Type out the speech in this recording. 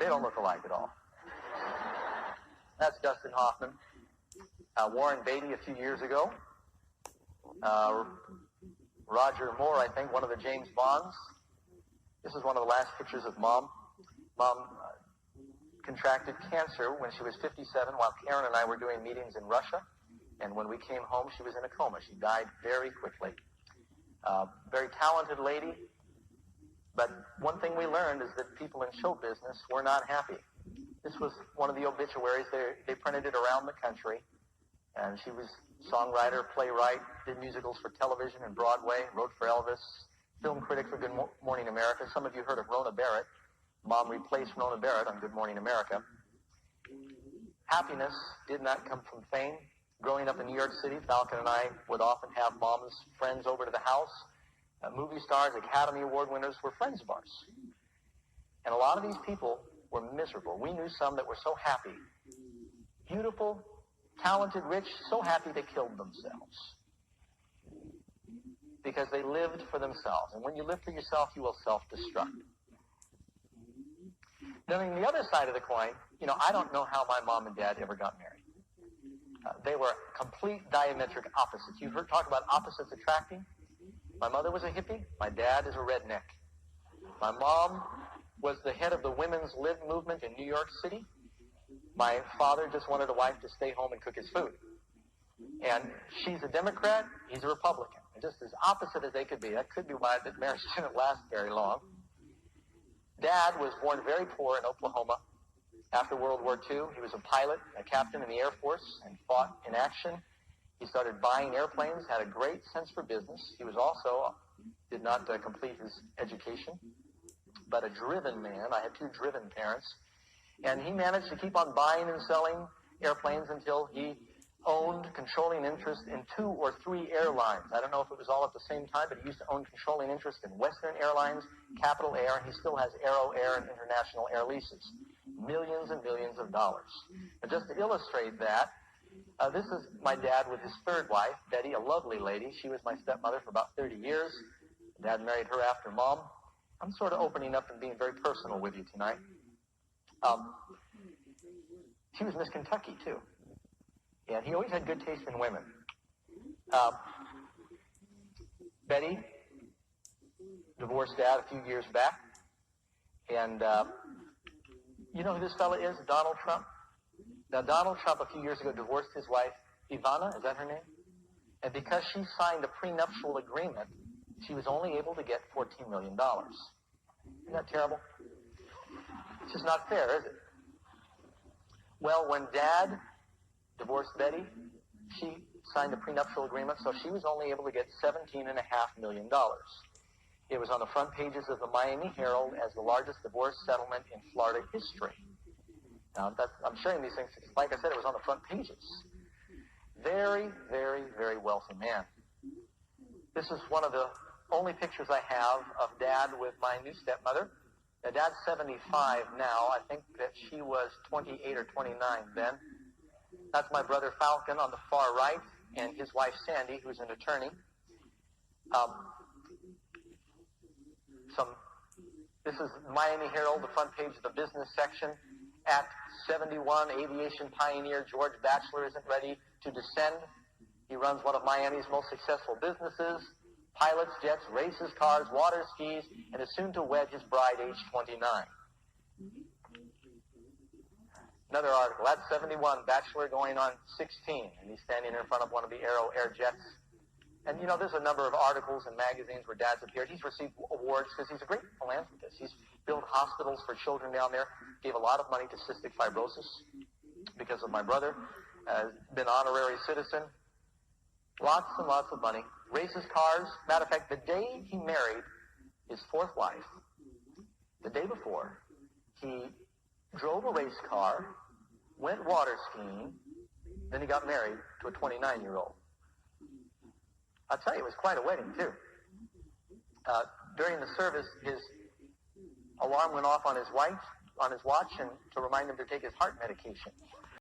They don't look alike at all. That's Dustin Hoffman. Warren Beatty a few years ago. Roger Moore, I think, one of the James Bonds. This is one of the last pictures of Mom. Mom contracted cancer when she was 57 while Karen and I were doing meetings in Russia. And when we came home, she was in a coma. She died very quickly. Very talented lady. But one thing we learned is that people in show business were not happy. This was one of the obituaries. They printed it around the country. And she was songwriter, playwright, did musicals for television and Broadway, wrote for Elvis, film critic for Good Morning America. Some of you heard of Rona Barrett. Mom replaced Rona Barrett on Good Morning America. Happiness did not come from fame. Growing up in New York City, Falcon and I would often have Mom's friends over to the house. Movie stars, Academy Award winners were friends of ours. And a lot of these people were miserable. We knew some that were so happy. Beautiful, talented, rich, so happy they killed themselves. Because they lived for themselves. And when you live for yourself, you will self-destruct. Then on the other side of the coin, I don't know how my mom and dad ever got married. They were complete diametric opposites. You've heard talk about opposites attracting? My mother was a hippie. My dad is a redneck. My mom was the head of the women's lib movement in New York City. My father just wanted a wife to stay home and cook his food. And she's a Democrat. He's a Republican. Just as opposite as they could be. That could be why the marriage didn't last very long. Dad was born very poor in Oklahoma. After World War II, he was a pilot, a captain in the Air Force, and fought in action. He started buying airplanes, had a great sense for business. He was also, did not complete his education, but a driven man. I had two driven parents. And he managed to keep on buying and selling airplanes until he owned controlling interest in 2 or 3 airlines. I don't know if it was all at the same time, but he used to own controlling interest in Western Airlines, Capital Air, and he still has Aero Air and International Air Leases. Millions and millions of dollars. And just to illustrate that, this is my dad with his third wife, Betty, a lovely lady. She was my stepmother for about 30 years. Dad married her after Mom. I'm sort of opening up and being very personal with you tonight. She was Miss Kentucky, too. And he always had good taste in women. Betty divorced Dad a few years back. And you know who this fella is? Donald Trump. Now, Donald Trump a few years ago divorced his wife, Ivana, is that her name? And because she signed a prenuptial agreement, she was only able to get $14 million. Isn't that terrible? It's just not fair, is it? Well, when Dad divorced Betty, she signed a prenuptial agreement, so she was only able to get $17.5 million. It was on the front pages of the Miami Herald as the largest divorce settlement in Florida history. Now, I'm sharing these things because, like I said, it was on the front pages. Very, very, very wealthy man. This is one of the only pictures I have of Dad with my new stepmother. Now, Dad's 75 now. I think that she was 28 or 29 then. That's my brother Falcon on the far right, and his wife Sandy, who's an attorney. This is Miami Herald, the front page of the business section. At 71, aviation pioneer George Bachelor isn't ready to descend. He runs one of Miami's most successful businesses, pilots jets, races cars, water skis, and is soon to wed his bride, age 29. Another article, at 71, Bachelor going on 16, and he's standing in front of one of the Aero Air jets. And, there's a number of articles and magazines where Dad's appeared. He's received awards because he's a great philanthropist. He's built hospitals for children down there, gave a lot of money to cystic fibrosis because of my brother, been honorary citizen. Lots and lots of money. Races cars. Matter of fact, the day he married his fourth wife, the day before, he drove a race car, went water skiing, then he got married to a 29-year-old. I'll tell you, it was quite a wedding, too. During the service, his alarm went off on his watch and to remind him to take his heart medication.